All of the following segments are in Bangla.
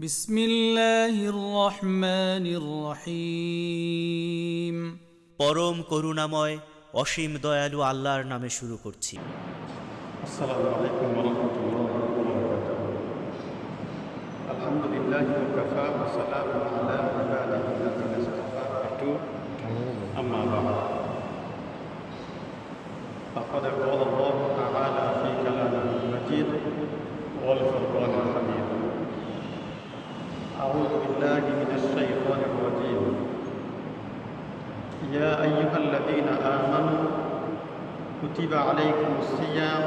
বিসমিল্লাহির রহমানির রহিম। পরম করুণাময় অসীম দয়ালু আল্লাহর নামে শুরু করছি। আসসালামু আলাইকুম ওয়া রাহমাতুল্লাহি ওয়া বারাকাতুহু। আলহামদুলিল্লাহি ওয়া কাফা ওয়া সালামুন আলা ইবাদিহিল্লাযিনা ইসতাফা বা'দু। আম্মা বা'দ। ফাকাদ ক্বালা আল্লাহু তাআলা ফী কালামিহিল মাজিদ ওয়াল ফুরকানিল হামিদ। আউযু বিল্লাহি মিনাশ শাইতানির রাজীম। ইয়া আইয়ুহাল্লাযীনা আমানু কুতিবা আলাইকুমুস সিয়াম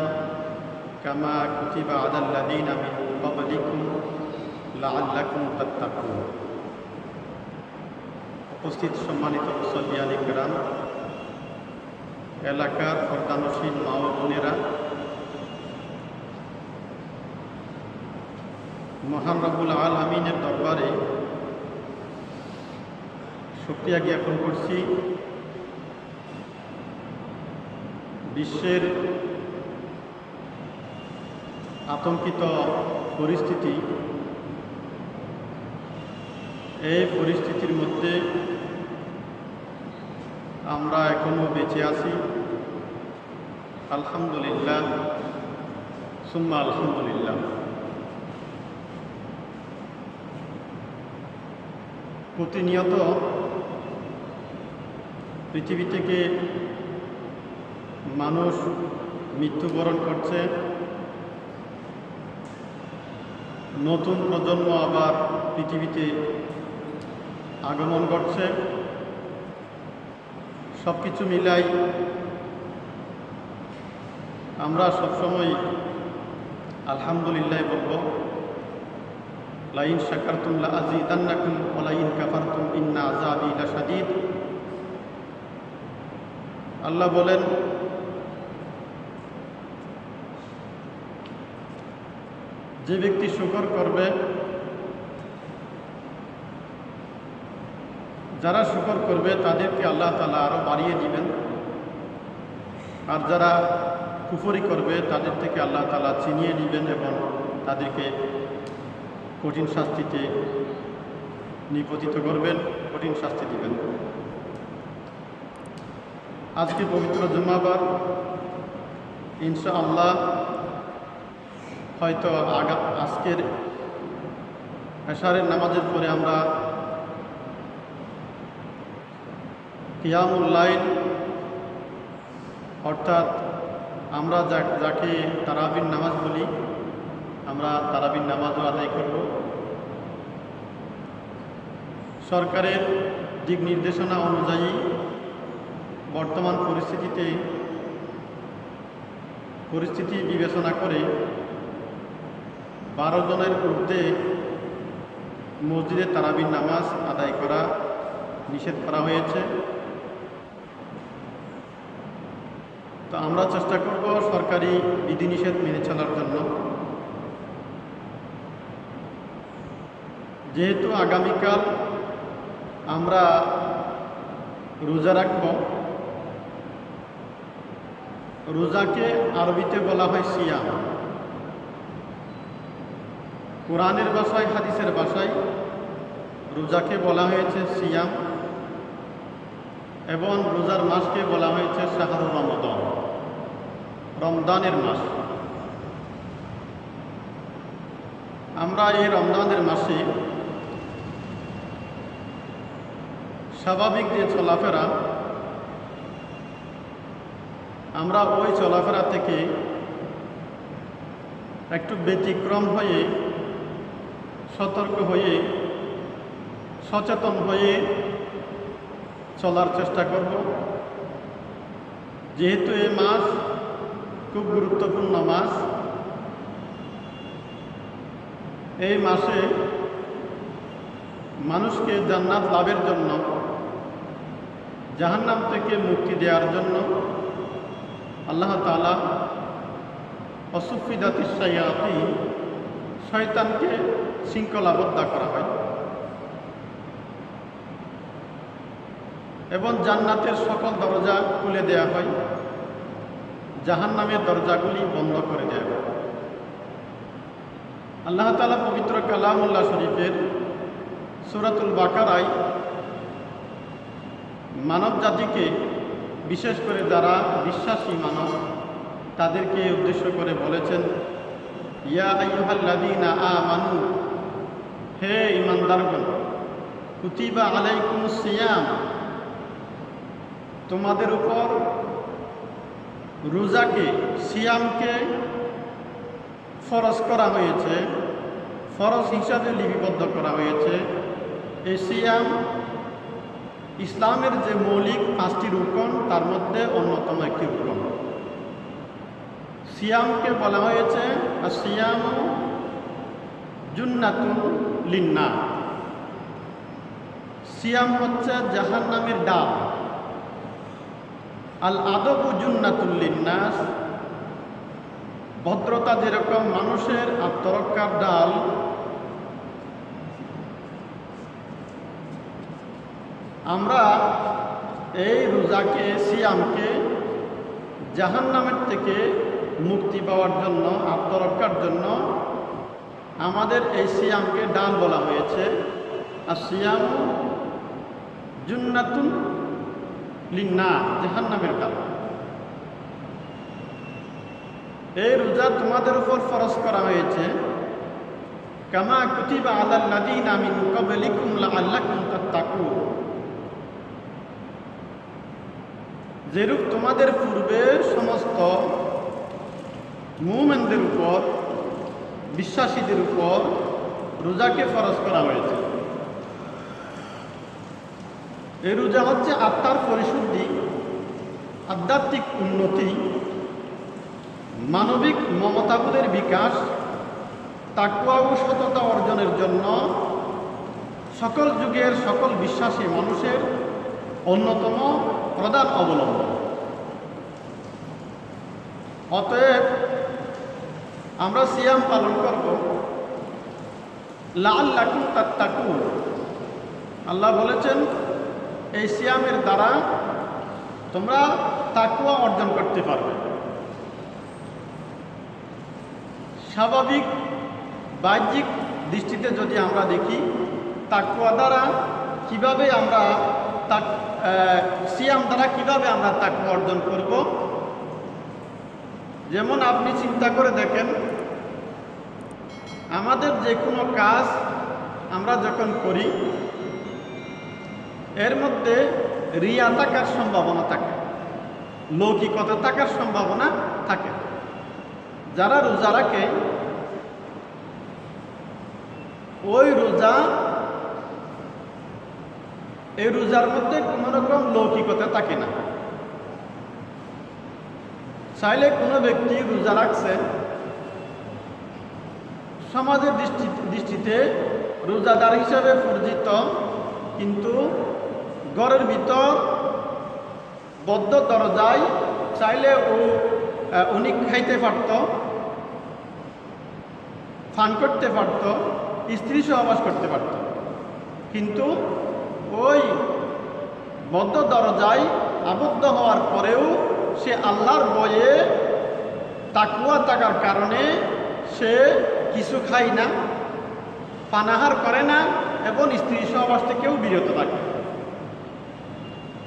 কামা কুতিবা আলাল্লাযীনা মিন ক্বাবলিকুম লাআল্লাকুম তাত্তাকুন। উপস্থিত সম্মানিত মুসল্লিয়ান কিরাম, এলাকার প্রধানশীল মা ও বোনেরা, মহান রব্বুল আলামিনের দরবারে শুকরিয়া জ্ঞাপন করছি। বিশ্বের আতঙ্কিত পরিস্থিতি, এই পরিস্থিতির মধ্যে আমরা এখনো বেঁচে আছি। আলহামদুলিল্লাহ, সুম্মা আলহামদুলিল্লাহ। প্রতিনিয়ত পৃথিবী থেকে মানুষ মৃত্যুবরণ করছে, নতুন প্রজন্ম আবার পৃথিবীতে আগমন করছে। সব কিছু মিলাই আমরা সবসময় আলহামদুলিল্লাহ বলব। লাইন শাকারতুম লাআযীদান্নাকুম ওয়া লাইন কাফারতুম ইন্না আযাবী লাশাদীদ। আল্লাহ বলেন, যে ব্যক্তি শুকর করবে, যারা শুকর করবে তাদেরকে আল্লাহ তাআলা আরো বাড়িয়ে দিবেন, আর যারা কুফরি করবে তাদের থেকে আল্লাহ তাআলা ছিনিয়ে নেবেন এবং তাদেরকে কঠিন শাস্তিতে নিপতিত করবেন, কঠিন শাস্তি দিবেন। আজকে পবিত্র জুম্মাবার, ইনশাআল্লাহ হয়তো আজকের এশারের নামাজের পরে আমরা কিয়ামুল লাইল, অর্থাৎ আমরা যাকে তারাবির নামাজ বলি, আমরা তারাবির নামাজও আদায় করব। সরকারের দিক নির্দেশনা অনুযায়ী বর্তমান পরিস্থিতি বিবেচনা করে 12 জনের ঊর্ধ্বে মসজিদে তারাবির নামাজ আদায় করা নিষেধ করা হয়েছে। তো আমরা চেষ্টা করব সরকারি বিধিনিষেধ মেনে চলার জন্য। যেহেতু আগামীকাল আমরা রোজা রাখব, রোজাকে আরবিতে বলা হয় সিয়াম। কোরআনের ভাষায়, হাদিসের ভাষায় রোজাকে বলা হয়েছে সিয়াম, এবং রোজার মাসকে বলা হয়েছে শাহরুর রমাদান, রমজানের মাস। আমরা এই রমজানের মাসে স্বাভাবিক যে চলাফেরা, আমরা ওই চলাফেরা থেকে একটু ব্যতিক্রম হয়ে, সতর্ক হয়ে, সচেতন হয়ে চলার চেষ্টা করব। যেহেতু এই মাস খুব গুরুত্বপূর্ণ মাস, এই মাসে মানুষকে জান্নাত লাভের জন্য, জাহান্নাম থেকে মুক্তি দেওয়ার জন্য আল্লাহ তাআলা অসুফিদাতিস শায়াতিন, শয়তানকে শৃঙ্খলাবদ্ধ করা হয় এবং জান্নাতের সকল দরজা খুলে দেওয়া হয়, জাহান্নামের দরজাগুলি বন্ধ করে দেওয়া হয়। আল্লাহ তাআলা পবিত্র কালামুল্লাহ শরীফের সূরাতুল বাকারায় মানব জাতিকে, বিশেষ করে যারা বিশ্বাসী মানব, তাদেরকে উদ্দেশ্য করে বলেছেন, ইয়া আইয়ুহাল্লাযীনা আমানু, হে ঈমানদারগণ, কুতিবা আলাইকুমুস সিয়াম, তোমাদের উপর রোজাকে, সিয়ামকে ফরজ করা হয়েছে, ফরজ হিসাবে লিপিবদ্ধ করা হয়েছে। এই সিয়াম ইসলামের যে মৌলিক 5টি রুকন তার মধ্যে অন্যতম একটি রুকন। সিয়ামকে বলা হয়েছে সিয়াম জুন্নাতুন লিন্নাস, সিয়াম হচ্ছে জাহান্নামের ডাল। আল আদবু জুন্নাতুল লিন্নাস, ভদ্রতা যেরকম মানুষের আত্মরক্ষার ডাল, আমরা এই রোজাকে, সিয়ামকে জাহান্নামের থেকে মুক্তি পাওয়ার জন্য, আত্মরক্ষার জন্য আমাদের এই সিয়ামকে ডাল বলা হয়েছে। আর সিয়াম জুন্নাতুন লিন্নাস, জাহান্নামের ডাল। এই রোজা তোমাদের উপর ফরজ করা হয়েছে, কামা কুতিবা আলাল্লাযীনা মিন ক্বাবলিকুম লাআল্লাকুম তাত্তাকুন, যেরূপ তোমাদের পূর্বে সমস্ত মুমিনদের উপর, বিশ্বাসীদের উপর রোজাকে ফরজ করা হয়েছে। এই রোজা হচ্ছে আত্মার পরিশুদ্ধি, আধ্যাত্মিক উন্নতি, মানবিক মমতাবোধের বিকাশ, তাকওয়া ও সততা অর্জনের জন্য সকল যুগের সকল বিশ্বাসী মানুষের অন্যতম প্রধান অবলম্বন। অতএব আমরা সিয়াম পালন করব লাআল্লাকুম তাত্তাকুন। আল্লাহ বলেছেন এই সিয়ামের দ্বারা তোমরা তাকওয়া অর্জন করতে পারবে। স্বাভাবিক বাহ্যিক দৃষ্টিতে যদি আমরা দেখি, তাকওয়া দ্বারা কিভাবে আমরা সিয়াম দ্বারা কিভাবে আমরা তাকওয়া অর্জন করব। যেমন আপনি চিন্তা করে দেখেন, আমাদের যে কোনো কাজ আমরা যখন করি, এর মধ্যে রিয়া থাকার সম্ভাবনা থাকে, লৌকিকতা থাকার সম্ভাবনা থাকে। যারা রোজা রাখে, ওই রোজা, এই রোজার মধ্যে কোনো রকম লৌকিকতা থাকে না। চাইলে কোনো ব্যক্তি রোজা রাখছে, সমাজের দৃষ্টিতে রোজাদার হিসাবে পরিচিত, কিন্তু ঘরের ভিতর বদ্ধ দরজায় চাইলে উনি খাইতে পারত, ফান করতে পারত, স্ত্রী সহবাস করতে পারত, কিন্তু ওই বদ্ধ দরজায় আবদ্ধ হওয়ার পরেও সে আল্লাহর ভয়ে, তাকওয়া থাকার কারণে সে কিছু খায় না, পানাহার করে না এবং স্ত্রী সহবাস থেকেও বিরত থাকে।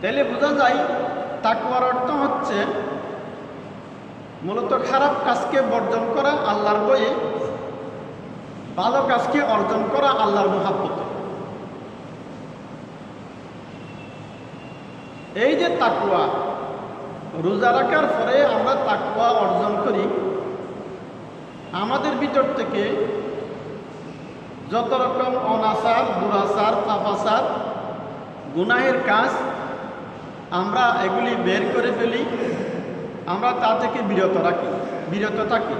তাহলে বোঝা যায় তাকওয়ার অর্থ হচ্ছে মূলত খারাপ কাজকে বর্জন করা আল্লাহর ভয়ে, ভালো কাজকে অর্জন করা আল্লাহর মহাব্বতে। এই যে তাকওয়া, রোজা রাখার পরে আমরা তাকওয়া অর্জন করি, আমাদের ভিতর থেকে যত রকম অনাচার, দুরাচার, পাপাচার, গুনাহের কাজ আমরা এগুলি বের করে ফেলি, আমরা তা থেকে বিরত থাকি।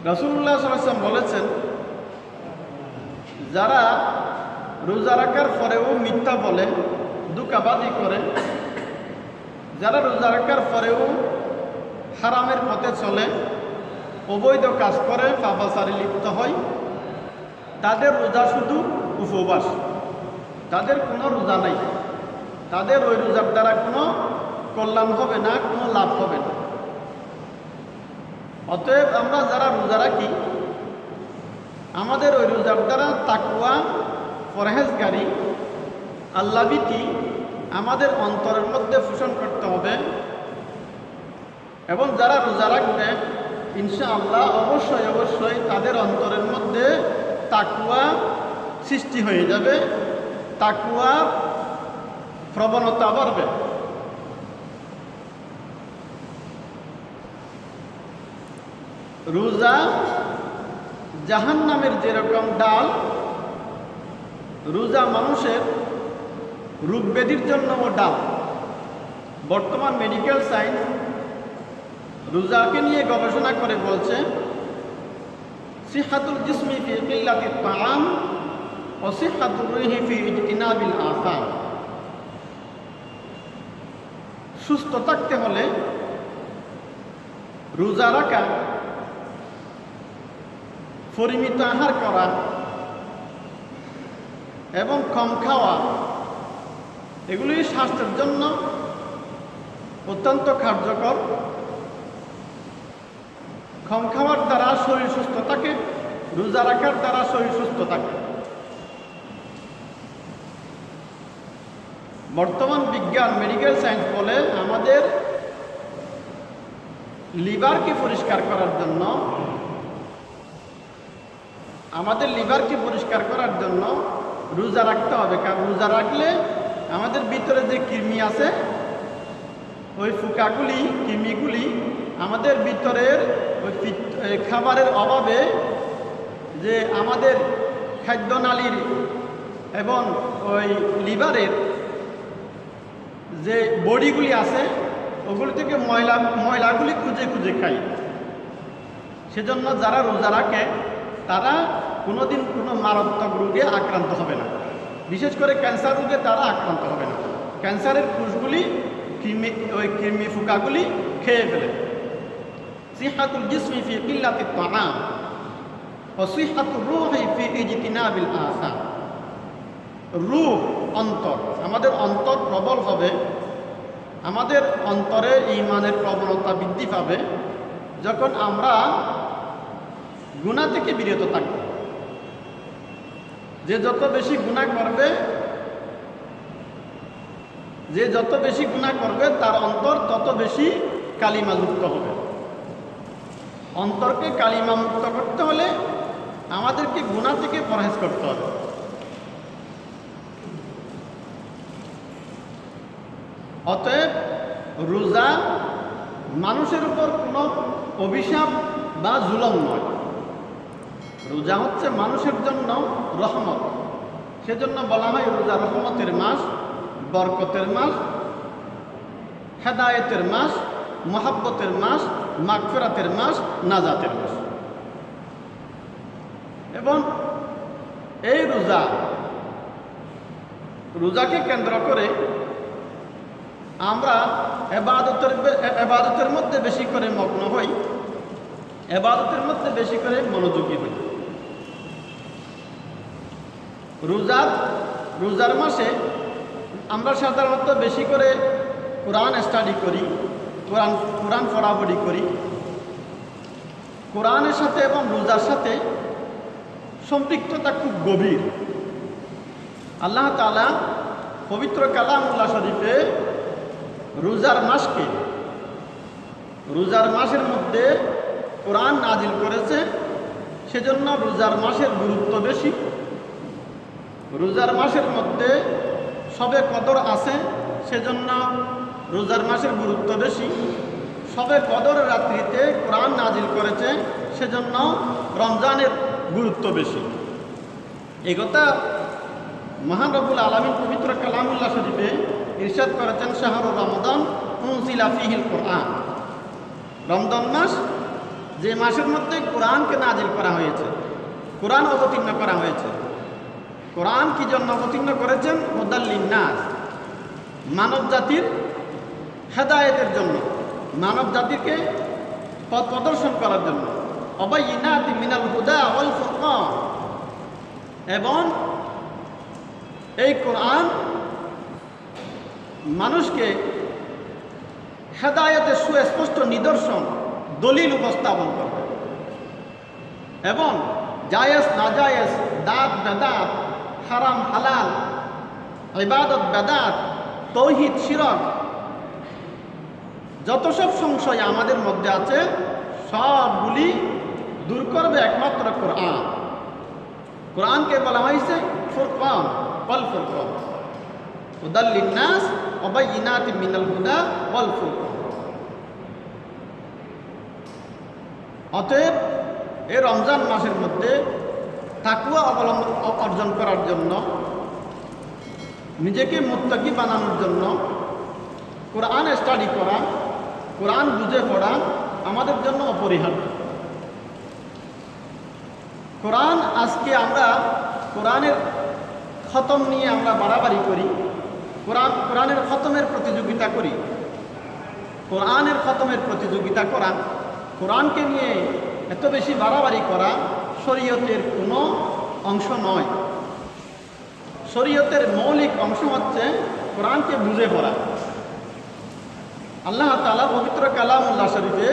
রাসূলুল্লাহ সাল্লাল্লাহু আলাইহি ওয়াসাল্লাম বলেছেন, যারা রোজা রাখার পরেও মিথ্যা বলে, ধোঁকাবাজি করে, যারা রোজা রাখার পরেও হারামের পথে চলে, অবৈধ কাজ করে, পাপাচারে লিপ্ত হয়, তাদের রোজা শুধু উপবাস, তাদের কোনো রোজা নাই, তাদের ওই রোজার দ্বারা কোনো কল্যাণ হবে না, কোনো লাভ হবে না। অতএব আমরা যারা রোজা রাখি, আমাদের ওই রোজার দ্বারা তাকওয়া, পরহেজগারি, আল্লাহভীতি আমাদের অন্তরের মধ্যে পোষণ করতে হবে। এবং যারা রোজা রাখবে ইনশাআল্লাহ অবশ্যই অবশ্যই তাদের অন্তরের মধ্যে তাকওয়া সৃষ্টি হয়ে যাবে, তাকওয়া প্রবণতা বাড়বে। রোজা জাহান্নামের যেরকম ডাল, রোজা মানুষের রোগ ব্যাধির জন্যও ডাল। বর্তমান মেডিকেল সায়েন্স রোজাকে নিয়ে গবেষণা করে বলছে সিহাতুল জিসমি ফি কিল্লাতিত তাআম ওয়া সিহাতুর রূহি ফি ইজতিনাবিল আসাম। সুস্থ থাকতে হলে রোজা রাখা, পরিমিত আহার করা এবং কম খাওয়া, এগুলি স্বাস্থ্যের জন্য অত্যন্ত কার্যকর। কম খাওয়ার দ্বারা শরীর সুস্থ থাকে, রোজা রাখার দ্বারা শরীর সুস্থ থাকে। বর্তমান বিজ্ঞান মেডিকেল সায়েন্স বলে আমাদের লিভারকে পরিষ্কার করার জন্য, রোজা রাখতে হবে। কারণ রোজা রাখলে আমাদের ভিতরে যে কৃমি আছে, ওই ফুকাগুলি, কৃমিগুলি আমাদের ভিতরের ওই খাবারের অভাবে যে আমাদের খাদ্যনালীর এবং ওই লিভারের যে বডিগুলি আছে ওগুলি থেকে ময়লাগুলি খুঁজে খুঁজে খাই। সেজন্য যারা রোজা রাখে তারা কোনোদিন কোনো মারাত্মক রোগে আক্রান্ত হবে না। বিশেষ করে ক্যান্সার রোগে তারা আক্রান্ত হবে না। ক্যান্সারের কোষগুলি ওই কৃমি ফুকাগুলি খেয়ে ফেলে। সিহাতুল জিসমি ফি কিল্লাতিত তাআম ওয়া সিহাতুর রূহি ফি ইজতিনাবিল আসাম। রূহ, অন্তর, আমাদের অন্তর প্রবল হবে, আমাদের অন্তরে ঈমানের প্রবণতা বৃদ্ধি পাবে যখন আমরা গুনাহ থেকে বিরত থাকব। যে যত বেশি গুনাহ করবে তার অন্তর তত বেশি কালিমা মুক্ত হবে। অন্তরকে কালিমা মুক্ত করতে হলে আমাদেরকে গুনাহ থেকে পরহেজ করতে হবে। অতএব রোজা মানুষের উপর কোনো অভিশাপ বা জুলম নয়। রোজা হচ্ছে মানুষের জন্য রহমত। সেজন্য বলা হয় রোজা রহমতের মাস, বরকতের মাস, হেদায়েতের মাস, মহাব্বতের মাস, মাগফিরাতের মাস, নাজাতের মাস। এবং এই রোজাকে কেন্দ্র করে আমরা এবাদতের মধ্যে বেশি করে মগ্ন হই, এবাদতের মধ্যে বেশি করে মনোযোগী হই। রোজার মাসে আমরা সাধারণত বেশি করে কোরআন স্টাডি করি, কোরআন পড়াপড়ি করি। কোরআনের সাথে এবং রোজার সাথে সম্পৃক্ততা খুব গভীর। আল্লাহ তাআলা পবিত্র কালামুল্লাহ শরীফে রোজার মাসের মধ্যে কোরআন নাজিল করেছে। সেজন্য রোজার মাসের গুরুত্ব বেশি। রোজার মাসের মধ্যে শবে কদর আছে, সেজন্য রোজার মাসের গুরুত্ব বেশি। শবে কদর রাত্রিতে কোরআন নাজিল করেছে, সেজন্য রমজানের গুরুত্ব বেশি। এই কথা মহান রব্বুল আলামিন পবিত্র কালামুল্লাহ শরীফে ইরশাদ করেছেন, শাহরুর রমাদান উনজিলা ফীহিল কোরআন। রমজান মাস যে মাসের মধ্যে কোরআনকে নাজিল করা হয়েছে, কোরআন অবতীর্ণ করা হয়েছে। কোরআন কি জন্য অবতীর্ণ করেছেন? হুদাল লিন্নাস, মানব জাতির হেদায়েতের জন্য, মানব জাতিকে পথ প্রদর্শন করার জন্য। অবাইয়িনাতি মিনাল হুদা ওয়াল ফুরকান। এবং এই কোরআন মানুষকে হেদায়েতের সুস্পষ্ট নিদর্শন, দলিল উপস্থাপন করবে। এবং জায়েজ নাজায়েজ, দাঁত বেদাত, হারাম হালাল, ইবাদত বেদাত, তৌহিদ শিরক, যত সব সংশয় আমাদের মধ্যে আছে সবগুলি দূর করবে একমাত্র কোরআন। কোরআনকে বলা হয়েছে ফুরকান, ওয়াল ফুরকান, হুদাল লিন্নাস ওয়া বাইয়িনাতিন মিনাল হুদা ওয়াল ফুরকান। অতএব এই রমজান মাসের মধ্যে তাকওয়া অর্জন করার জন্য, নিজেকে মুত্তাকি বানানোর জন্য কোরআন স্টাডি করা, কোরআন বুঝে পড়া আমাদের জন্য অপরিহার্য। কোরআন আজকে আমরা কোরআনের খতম নিয়ে আমরা বাড়াবাড়ি করি, কোরআনের খতমের প্রতিযোগিতা করি। কোরআনের খতমের প্রতিযোগিতা করা, কোরআনকে নিয়ে এত বেশি বাড়াবাড়ি করা শরীয়তের কোনো অংশ নয়। শরীয়তের মৌলিক অংশ হচ্ছে কোরআনকে বুঝে পড়া। আল্লাহ তাআলা পবিত্র কালামুল্লাহ শরীফে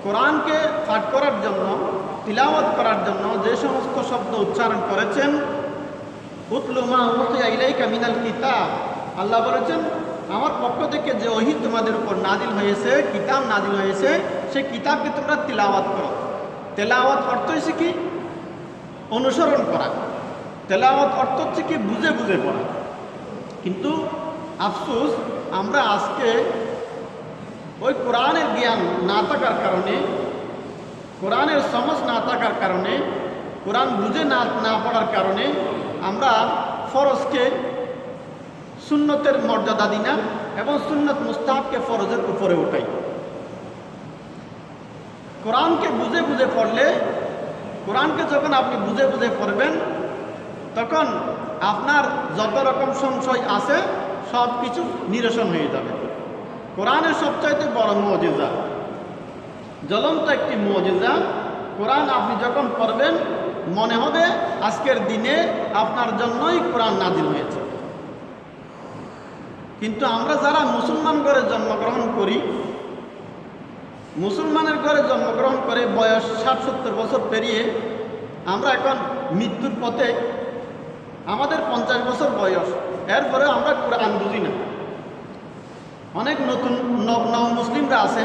কোরআনকে পাঠ করার জন্য, তিলাওয়াত করার জন্য যে সমস্ত শব্দ উচ্চারণ করেছেন, উতলু মা উহিয়া ইলাইকা মিনাল কিতাব, আল্লাহ বলেছেন আমার পক্ষ থেকে যে ওহী তোমাদের উপর নাজিল হয়েছে, কিতাব নাজিল হয়েছে, সেই কিতাবকে তোমরা তিলাওয়াত করো। তেলাওয়াত অর্থ হচ্ছে কি? অনুসরণ করা। তেলাওয়াত অর্থ হচ্ছে কি? বুঝে বুঝে পড়া। কিন্তু আফসোস, আমরা আজকে ওই কোরআনের জ্ঞান না থাকার কারণে, কোরআনের সমঝ না থাকার কারণে, কোরআন বুঝে না পড়ার কারণে আমরা ফরজকে সুন্নতের মর্যাদা দিই না এবং সুন্নত মুস্তাহাবকে ফরজের উপরে উঠাই। কোরআনকে বুঝে বুঝে পড়লে, কোরআনকে যখন আপনি বুঝে বুঝে পড়বেন, তখন আপনার যত রকম সংশয় আছে সব কিছু নিরসন হয়ে যাবে। কোরআনের সবচাইতে বড় মুজিজা, জ্বলন্ত একটি মুজিজা, কোরআন আপনি যখন পড়বেন মনে হবে আজকের দিনে আপনার জন্যই কোরআন নাজিল হয়েছে। কিন্তু আমরা যারা মুসলমান ঘরে জন্মগ্রহণ করি, মুসলমানের ঘরে জন্মগ্রহণ করে বয়স 60-70 বছর পেরিয়ে আমরা এখন মৃত্যুর পথে, আমাদের 50 বছর বয়স, এরপরে আমরা কোরআন বুঝি না। অনেক নতুন নব মুসলিমরা আছে,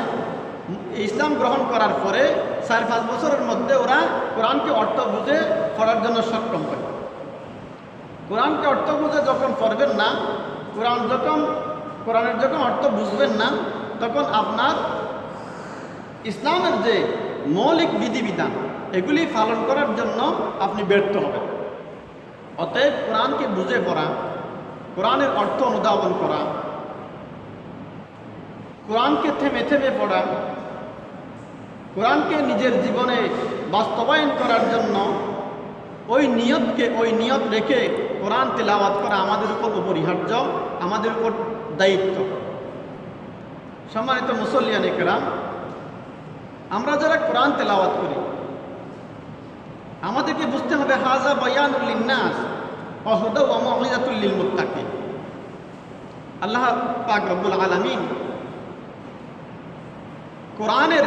ইসলাম গ্রহণ করার পরে 4-5 বছরের মধ্যে ওরা কোরআনকে অর্থ বুঝে পড়ার জন্য সক্ষম হয়। কোরআনকে অর্থ বুঝে যখন পড়বেন না, কোরআনের যখন অর্থ বুঝবেন না, তখন আপনার ইসলামের যে মৌলিক বিধিবিধান এগুলি পালন করার জন্য আপনি ব্যর্থ হবেন। অতএব কোরআনকে বুঝে পড়া, কোরআনের অর্থ অনুধাবন করা, কোরআনকে থেমে থেমে পড়া, কোরআনকে নিজের জীবনে বাস্তবায়ন করার জন্য ওই নিয়ত রেখে কোরআন তেলাওয়াত করা আমাদের উপর অপরিহার্য, আমাদের উপর দায়িত্ব। সম্মানিত মুসল্লিয়ানে কেরাম, আমরা যারা কোরআন তেলাওয়াত করি আমাদেরকে বুঝতে হবে হাযা বায়ানুল লিন্নাস ওয়া হুদা ওয়া মাউইযাতুল লিল মুত্তাকিন। আল্লাহ পাক রব্বুল আলামিন কোরআনের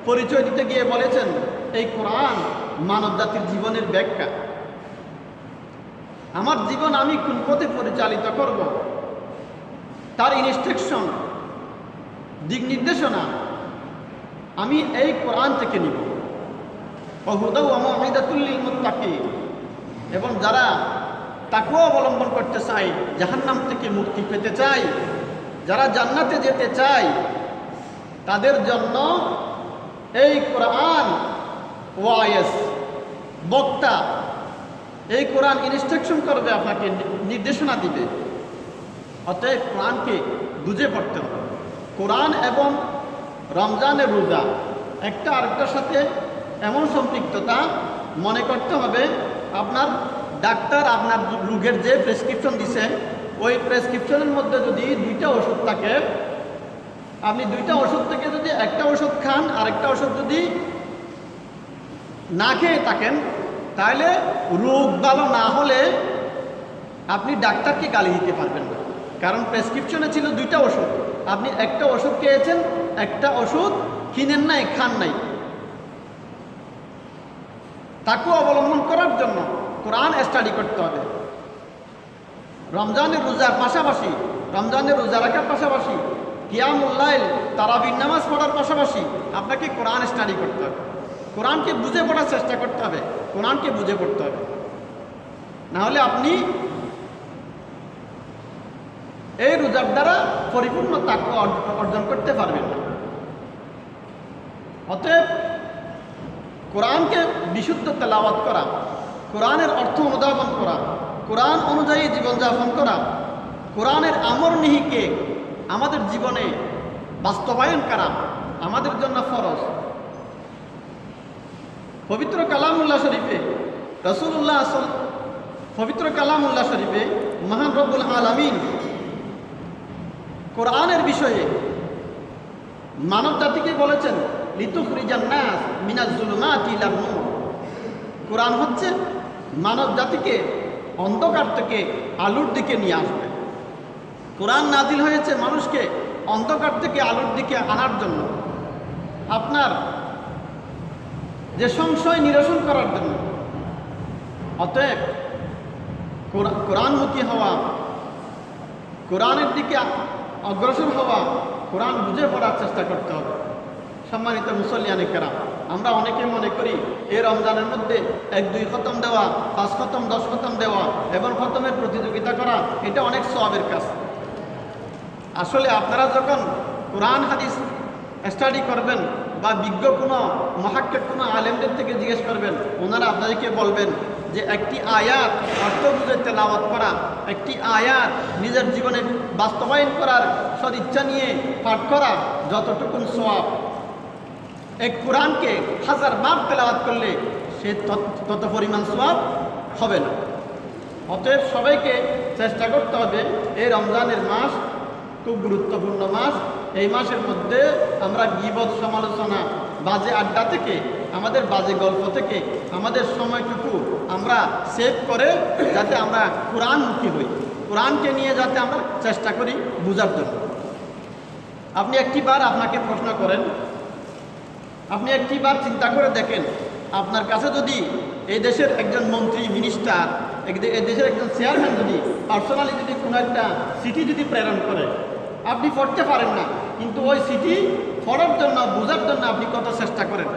পরিচয় দিতে গিয়ে বলেছেন এই কোরআন মানব জাতির জীবনের ব্যাখ্যা। আমার জীবন আমি কোন পথে পরিচালিত করব তার ইনস্ট্রাকশন, দিক নির্দেশনা আমি এই কোরআন থেকে নিব। হুদা ওয়া মাউইযাতুল লিল মুত্তাকিন, এবং যারা তাকওয়া অবলম্বন করতে চায়, জাহান্নাম থেকে মুক্তি পেতে চায়, যারা জান্নাতে যেতে চায়, তাদের জন্য এই কোরআন ওয়াইস বক্তা, এই কোরআন ইনস্ট্রাকশন করবে, আপনাকে নির্দেশনা দিবে। অতএব কোরআনকে বুঝে পড়তে হবে। কোরআন এবং রমজানের রোজা একটা আরেকটার সাথে এমন সম্পৃক্ততা মনে করতে হবে। আপনার ডাক্তার আপনার রোগের যে প্রেসক্রিপশন দিছে, ওই প্রেসক্রিপশনের মধ্যে যদি 2টা ওষুধ থাকে, আপনি 2টা ওষুধ থেকে যদি একটা ওষুধ খান, আরেকটা ওষুধ যদি না খেয়ে থাকেন, তাহলে রোগ ভালো না হলে আপনি ডাক্তারকে গালি দিতে পারবেন না। কারণ প্রেসক্রিপশনে ছিল 2টা ওষুধ, আপনি একটা ওষুধ খেয়েছেন, একটা ওষুধ কিনেন নাই, খান নাই। তাকওয়া অবলম্বন করার জন্য কোরআন স্টাডি করতে হবে। রমজানের রোজার পাশাপাশি, রমজানের রোজা রাখার পাশাপাশি, কিয়ামুল লাইল তারাবির নামাজ পড়ার পাশাপাশি আপনাকে কোরআন স্টাডি করতে হবে। কোরআনকে বুঝে পড়ার চেষ্টা করতে হবে, কোরআনকে বুঝে পড়তে হবে। নাহলে আপনি এই রোজার দ্বারা পরিপূর্ণ তাকওয়া অর্জন করতে পারবেন না। অতএব কোরআনকে বিশুদ্ধ তেলাওয়াত করা, কোরআনের অর্থ অনুধাবন করা, কোরআন অনুযায়ী জীবনযাপন করা, কোরআনের আমর নিহিকে আমাদের জীবনে বাস্তবায়ন করা আমাদের জন্য ফরজ। পবিত্র কালামুল্লাহ শরীফে পবিত্র কালামুল্লাহ শরীফে মহান রব্বুল আলামিন কোরআনের বিষয়ে মানব জাতিকে বলেছেন লিতুখরিজান নাস মিনাজ জুলুমাতি ইলান নূর। কোরআন হচ্ছে মানব জাতিকে অন্ধকার থেকে আলোর দিকে নিয়ে আসবে। কোরআন নাজিল হয়েছে মানুষকে অন্ধকার থেকে আলোর দিকে আনার জন্য, আপনার যে সংশয় নিরসন করার জন্য। অতএব কোরআনমুখী হওয়া, কোরআনের দিকে অগ্রসর হওয়া, কোরআন বুঝে পড়ার চেষ্টা করতে হবে। সম্মানিত মুসল্লিয়ানে কেরাম, আমরা অনেকে মনে করি এই রমজানের মধ্যে 1-2 খতম দেওয়া, 5 খতম 10 খতম দেওয়া এবং খতমের প্রতিযোগিতা করা এটা অনেক সওয়াবের কাজ। আসলে আপনারা যখন কোরআন হাদিস স্টাডি করবেন বা বিজ্ঞ কোনো মহাক্কিক কোনো আলেমদের থেকে জিজ্ঞেস করবেন, ওনারা আপনাদেরকে বলবেন যে একটি আয়াত অর্থ বুঝে তেলাওয়াত করা, একটি আয়াত নিজের জীবনে বাস্তবায়ন করার সদিচ্ছা নিয়ে পাঠ করা যতটুকুন সওয়াব, এক কোরআনকে 1000 বার তেলাওয়াত করলে সে তত পরিমাণ সওয়াব হবে না। অতএব সবাইকে চেষ্টা করতে হবে, এই রমজানের মাস খুব গুরুত্বপূর্ণ মাস। এই মাসের মধ্যে আমরা গীবত, সমালোচনা, বাজে আড্ডা থেকে, আমাদের বাজে গল্প থেকে আমাদের সময়টুকু আমরা সেভ করে যাতে আমরা কোরআনমুখী হই, কোরআনকে নিয়ে যাতে আমরা চেষ্টা করি বুঝার জন্য। আপনি একটিবার আপনাকে প্রশ্ন করেন, আপনি একটিবার চিন্তা করে দেখেন, আপনার কাছে যদি এই দেশের একজন মন্ত্রী, মিনিস্টার, এই দেশের একজন চেয়ারম্যান যদি পার্সোনালি যদি কোনো একটা চিঠি যদি প্রেরণ করে, আপনি পড়তে পারেন না, কিন্তু ওই চিঠি পড়ার জন্য, বোঝার জন্য আপনি কত চেষ্টা করেন।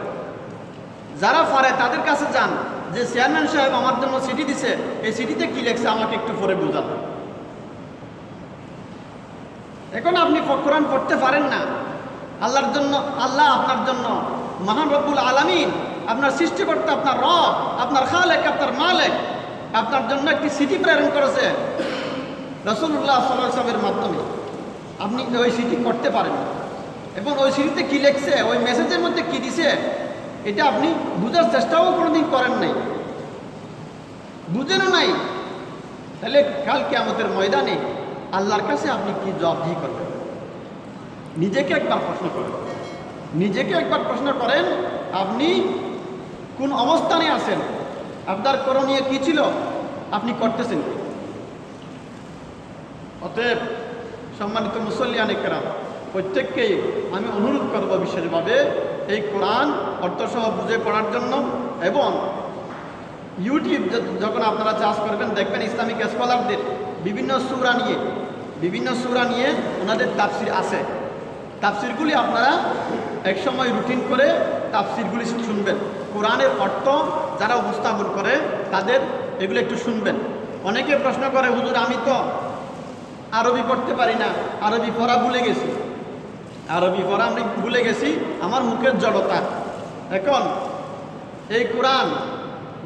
যারা পারে তাদের কাছে যান যে চেয়ারম্যান সাহেব আমার জন্য চিঠি দিছে, এই চিঠিতে কি লেখছে আমাকে একটু পড়ে বোঝান। এখন আপনি কোরআন পড়তে পারেন না, আল্লাহর জন্য, আল্লাহ আপনার জন্য, মহান রব্বুল আলামিন আপনার সৃষ্টিকর্তা, আপনার রব, আপনার খালেক, আপনার মালেক আপনার জন্য একটি চিঠি প্রেরণ করেছে রাসূলুল্লাহ সাল্লাল্লাহু আলাইহি ওয়াসাল্লামের মাধ্যমে। আপনি ওই চিঠি পড়তে পারেন না এবং ওই চিঠিতে কী লেখছে, ওই মেসেজের মধ্যে কী দিছে এটা আপনি বুঝার চেষ্টাও কোনোদিন করেন নাই, বুঝেনও নাই। তাহলে কাল কিয়ামতের ময়দানে আল্লাহর কাছে আপনি কি জবাবদিহি করবেন? নিজেকে একবার প্রশ্ন করেন, নিজেকে একবার প্রশ্ন করেন, আপনি কোন অবস্থানে আছেন, আপনার করণীয় কী ছিল, আপনি করতেছেন কি? অতএব সম্মানিত মুসল্লিয়ানে কেরাম, প্রত্যেককেই আমি অনুরোধ করব বিশেষভাবে এই কোরআন অর্থসহ বুঝে পড়ার জন্য। এবং ইউটিউব যখন আপনারা চাষ করবেন, দেখবেন ইসলামিক স্কলারদের বিভিন্ন সূরা নিয়ে ওনাদের তাফসির আছে। তাফসিরগুলি আপনারা একসময় রুটিন করে তাফসিরগুলি শুনবেন। কোরআনের অর্থ যারা উপস্থাপন করে তাদের এগুলো একটু শুনবেন। অনেকে প্রশ্ন করে, হুজুর আমি তো আরবি পড়তে পারি না, আরবি পড়া ভুলে গেছি, আরবি পড়া আমি ভুলে গেছি, আমার মুখের জড়তা। এখন এই কোরআন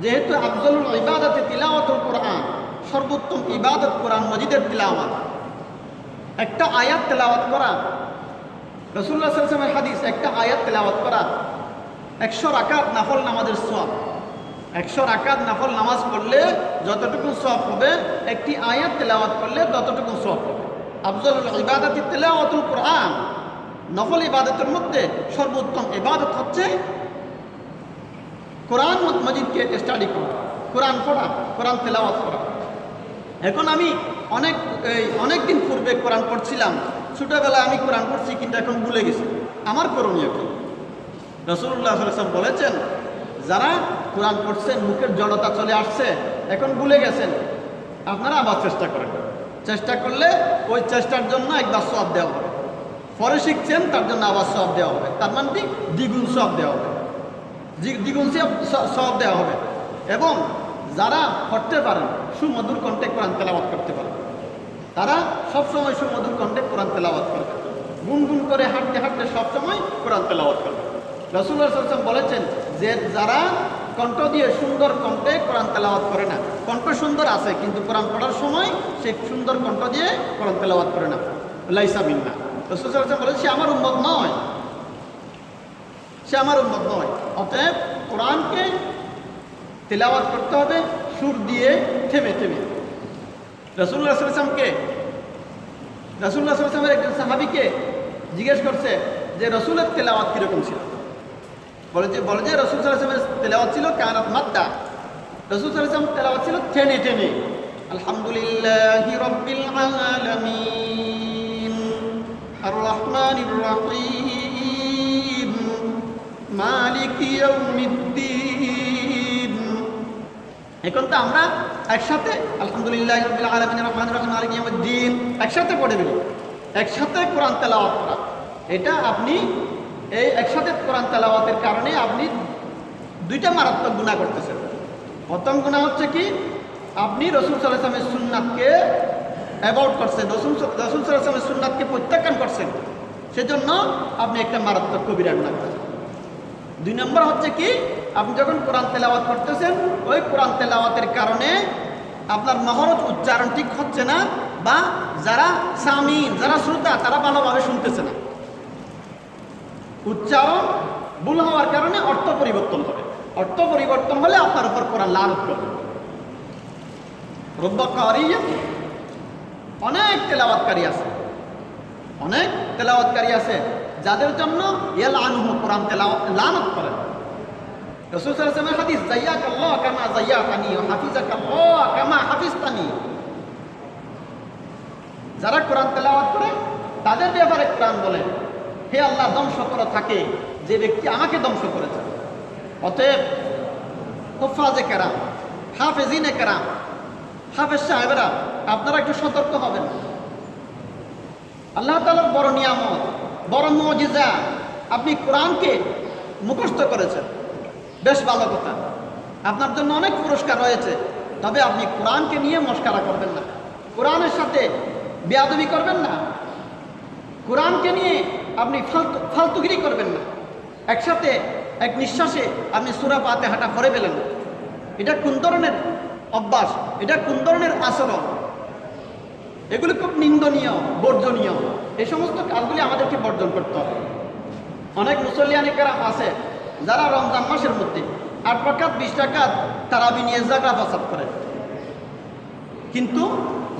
যেহেতু আফজলুল ইবাদতে তিলাওয়াতুল কোরআন, সর্বোত্তম ইবাদত কোরআন মজিদের তিলাওয়াত। একটা আয়াত তেলাওয়াত করা, রাসূলুল্লাহ সাল্লাল্লাহু আলাইহি ওয়াসাল্লামের হাদিস, একটা আয়াত তেলাওয়াত করা 100 রাকাত নফল নামাজের সওয়াব। 100 রাকাত নফল নামাজ পড়লে যতটুকু সওয়াব হবে, একটি আয়াত তেলাওয়াত করলে ততটুকু সওয়াব হবে। আফজলুল ইবাদাতি তিলাওয়াতুল কোরআন, নফল ইবাদতের মধ্যে সর্বোত্তম ইবাদত হচ্ছে কোরআন মজিদকে স্টাডি করা, কোরআন পড়া, কোরআন তেলাওয়াত করা। এখন আমি অনেক দিন পূর্বে কোরআন পড়ছিলাম, ছোটোবেলায় আমি কোরআন পড়ছি কিন্তু এখন ভুলে গেছি, আমার করণীয় কি? রাসূলুল্লাহ সাল্লাল্লাহু আলাইহি ওয়াসাল্লাম বলেছেন, যারা কোরআন পড়ছেন, মুখের জড়তা চলে আসছে, এখন ভুলে গেছেন, আপনারা আবার চেষ্টা করেন। চেষ্টা করলে ওই চেষ্টার জন্য একবার সওয়াব দেওয়া হবে। পরে শিখছেন তার জন্য আবার সওয়াব দেওয়া হবে, তার মানে দ্বিগুণ সওয়াব দেওয়া হবে, দ্বিগুণ সওয়াব দেওয়া হবে। এবং যারা পড়তে পারেন, সুমধুর কণ্ঠে কোরআন তেলাওয়াত করতে পারেন, তারা সবসময় সুমধুর কণ্ঠে কোরআন তেলাওয়াত করবে, গুনগুন করে হাঁটতে হাঁটতে সবসময় কোরআন তেলাওয়াত করবে। রাসূলুল্লাহ সাল্লাল্লাহু আলাইহি ওয়াসাল্লাম বলেছেন যে যারা কণ্ঠ দিয়ে সুন্দর কণ্ঠে কোরআন তেলাওয়াত করে না, কণ্ঠ সুন্দর আছে কিন্তু কোরআন পড়ার সময় সে সুন্দর কণ্ঠ দিয়ে কোরআন তেলাওয়াত করে না, লাইসা মিন্না। রাসূলুল্লাহ সাল্লাল্লাহু আলাইহি ওয়াসাল্লাম বলেন সে আমার উম্মত নয়, সে আমার উম্মত নয়। অতএব কোরআনকে তেলাওয়াত করতে হবে সুর দিয়ে, থেমে থেমে। রাসূলুল্লাহ সাল্লাল্লাহু আলাইহি ওয়াসাল্লামকে, রাসূলুল্লাহ সাল্লাল্লাহু আলাইহি ওয়াসাল্লামের একজন সাহাবীকে জিজ্ঞেস করছে যে রসুলের তেলাওয়াত কীরকম ছিল। বলে যে রসুল সাল্লাল্লাহু আলাইহি ওয়াসাল্লামের তেলাওয়াত ছিল কানাত মাদ্দা, রসুল সাল্লাল্লাহু আলাইহি ওয়াসাল্লাম তেলাওয়াত ছিল টেনে টেনে, আলহামদুলিল্লাহি রাব্বিল আলামিন আর রহমানির রহিম মালিকি ইয়াউমিদ্দিন। এখন তো আমরা একসাথে আলহামদুলিল্লাহি রাব্বিল আলামিন আর রহমানির রহিম মালিকি ইয়াউমিদ্দিন একসাথে পড়ে ফেলি, একসাথে কোরআন তেলাওয়াত করা, এটা আপনি এই একসাথে কোরআন তেলাওয়াতের কারণে আপনি দুইটা মারাত্মক গুনাহ করতেছেন। প্রথম গুনাহ হচ্ছে কি, আপনি রাসূল সাল্লাল্লাহু আলাইহি ওয়াসাল্লামের সুন্নাতকে অ্যাভয়েড করছেন, রাসূল সাল্লাল্লাহু আলাইহি ওয়াসাল্লামের সুন্নাতকে প্রত্যাখ্যান করছেন, সেজন্য আপনি একটা মারাত্মক কবিরা গুনাহ করছেন। দুই নম্বর হচ্ছে কি, আপনি যখন কোরআন তেলাওয়াত করতেছেন ওই কোরআন তেলাওয়াতের কারণে আপনার মহরত উচ্চারণ ঠিক হচ্ছে না, বা যারা সামিন, যারা শ্রোতা, তারা ভালোভাবে শুনতেছে না, উচ্চারণ ভুল হওয়ার কারণে অর্থ পরিবর্তন হবে, অর্থ পরিবর্তন হলে আপনার উপর কোরআন লানত করবে। রব্বাকারী অনেক তেলাওয়াতকারী আছে, অনেক তেলাওয়াতকারী আছে যাদের জন্য ইয়ালআনুহু কোরআন তেলাওয়াত লানত করেন। রাসূল সাল্লাল্লাহু আলাইহি ওয়াসাল্লামের হাদিস, যাইয়াকাল্লাহু কামা যাইয়াতানি ওয়া হাফিজাকাল্লাহু কামা হাফিজতানি। যারা কোরআন তেলাওয়াত করে তাদের ব্যাপারে কোরআন বলে, হে আল্লাহ ধ্বংস করে থাকে যে ব্যক্তি আমাকে ধ্বংস করেছে। অতএব হুফাজে কেরাম, হাফেজিনে কেরাম, হাফেজ সাহেবেরা, আপনারা একটু সতর্ক হবেন। আল্লাহ তাআলার বড় নিয়ামত, বড় মুজিজা, আপনি কোরআনকে মুখস্থ করেছেন, বেশ ভালো কথা, আপনার জন্য অনেক পুরস্কার রয়েছে। তবে আপনি কোরআনকে নিয়ে মস্কারা করবেন না, কোরআনের সাথে বেয়াদবি করবেন না, কোরআনকে নিয়ে আপনি ফালতুগিরি করবেন না। একসাথে এক নিঃশ্বাসে আপনি সূরা ফাতিহাটা পড়ে ফেলেন, এটা কোন ধরনের অভ্যাস, এটা কোন ধরনের আচরণ, এগুলি খুব নিন্দনীয়, বর্জনীয়। এই সমস্ত কাজগুলি আমাদেরকে বর্জন করতে হবে। অনেক মুসল্লিয়ানে কেরাম আছে যারা রমজান মাসের মধ্যে 8 রাকাত 20 রাকাত তারাবি নিয়ে জাগরা ফাসাদ করে, কিন্তু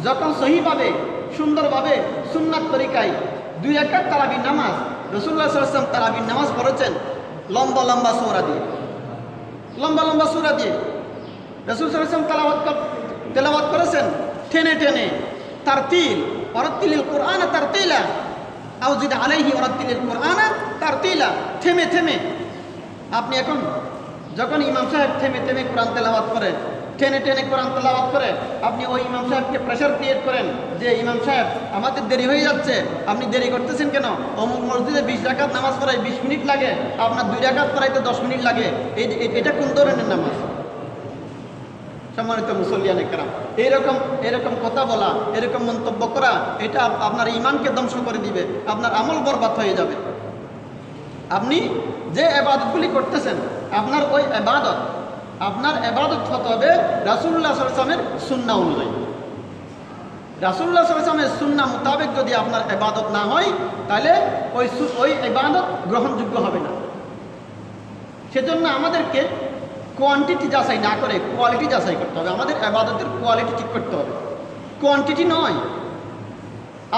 যখন সহিভাবে সুন্দরভাবে সুন্নাত তরিকায় 2 রাকাত তারাবি নামাজ, রাসূলুল্লাহ সাল্লাল্লাহু আলাইহি ওয়াসাল্লাম তারাবি নামাজ পড়েছেন লম্বা লম্বা সূরা দিয়ে, লম্বা লম্বা সূরা দিয়ে রাসূল সাল্লাল্লাহু আলাইহি ওয়াসাল্লাম তেলাওয়াত করেছেন টেনে টেনে, তারতিল, ওয়ারাত্তিলিল কুরআনা তারতিলা আও জিদ আলাইহি ওয়ারাত্তিলিল কুরআনা তারতিলা, থেমে থেমে। আপনি এখন যখন ইমাম সাহেব থেমে থেমে কোরআন তেলাওয়াত করে, টেনে টেনে কোরআন তেলাওয়াত করে, আপনি ওই ইমাম সাহেবকে প্রেশার ক্রিয়েট করেন যে ইমাম সাহেব আমাদের দেরি হয়ে যাচ্ছে, আপনি দেরি করতেছেন কেন? অমুক মসজিদে 20 রাকাত নামাজ পড়ায় 20 মিনিট লাগে, আপনার 2 রাকাত পড়াইতে 10 মিনিট লাগে, এটা কোন ধরনের নামাজ? সম্মানিত মুসল্লিয়ানে কেরাম, এরকম কথা বলা, এরকম মন্তব্য করা, এটা আপনার ঈমানকে ধ্বংস করে দিবে, আপনার আমল বরবাদ হয়ে যাবে। আপনি যে ইবাদতগুলি করতেছেন, আপনার ওই ইবাদত, আপনার ইবাদত হতে হবে রাসূলুল্লাহ সাল্লাল্লাহু আলাইহি ওয়াসাল্লামের সুন্নাহ অনুযায়ী। রাসূলুল্লাহ সাল্লাল্লাহু আলাইহি ওয়াসাল্লামের সুন্নাহ মোতাবেক যদি আপনার ইবাদত না হয়, তাহলে ওই ইবাদত গ্রহণযোগ্য হবে না। সেজন্য আমাদেরকে কোয়ান্টিটি যাচাই না করে কোয়ালিটি যাচাই করতে হবে। আমাদের ইবাদতের কোয়ালিটি ঠিক করতে হবে, কোয়ান্টিটি নয়।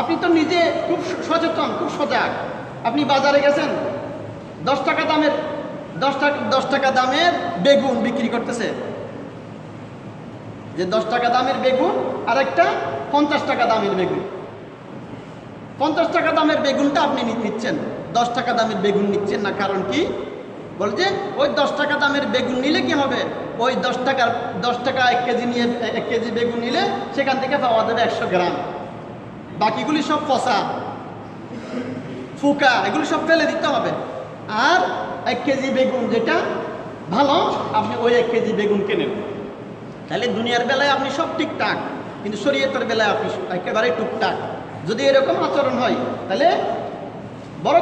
আপনি তো নিজে খুব সচেতন, খুব সজাগ। আপনি বাজারে গেছেন, 10 টাকা দামের বেগুন বিক্রি করতেছে, যে 10 টাকা দামের বেগুন আর একটা 50 টাকা দামের বেগুন। 50 টাকা দামের বেগুনটা আপনি নিচ্ছেন, 10 টাকা দামের বেগুন নিচ্ছেন না। কারণ কি? বল যে ওই 10 টাকা দামের বেগুন নিলে কি হবে, ওই 10 টাকা 1 কেজি নিয়ে 1 কেজি বেগুন নিলে সেখান থেকে পাওয়া যাবে 100 গ্রাম, বাকিগুলি সব পচা ফুকা, এগুলি সব ফেলে দিতে হবে। আর 1 কেজি বেগুন যেটা ভালো, আপনি ওই 1 কেজি বেগুন কেনেন। তাহলে দুনিয়ার বেলায় আপনি সব ঠিকঠাক, কিন্তু শরীয়তের বেলায় আপনি একেবারে টুকটাক। যদি এরকম আচরণ হয় তাহলে বড়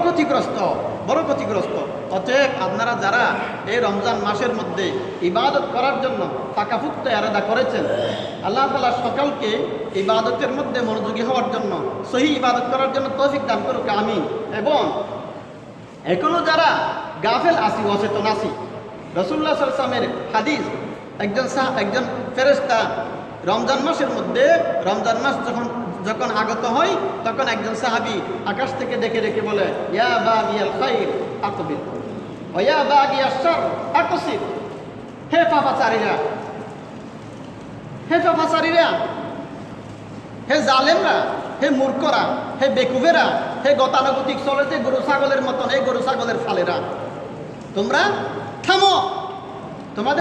ক্ষতিগ্রস্ত। অতএব আপনারা যারা এই রমজান মাসের মধ্যে ইবাদত করার জন্য ফাঁকাফুক্ত এরাদা করেছেন, আল্লাহ তাআলা সকলকে ইবাদতের মধ্যে মনোযোগী হওয়ার জন্য, সহি ইবাদত করার জন্য তৌফিক দান করুক, আমিন। এবং এখনো যারা গাফেল আসি, অচেতন আসি, রাসূলুল্লাহ সাল্লাল্লাহু আলাইহি ওয়াসাল্লামের হাদিস, একজন ফেরেশতা রমজান মাসের মধ্যে, রমজান মাস যখন আগত হয় তখন একজন সাহাবী আকাশ থেকে ডেকে বলে, ইয়া বাগিয়াল খাইর আকবিল ওয়া ইয়া বাগিয়াশ শার আকসির। হে পাপাচারীরা, হে জালেমরা, হে মূর্খরা, হে বেকুবেরা, হে গতানুগতিক চলে যে গরু ছাগলের মতন, হে গরু ছাগলের ফালেরা, তোমরা থামো, তোমাদের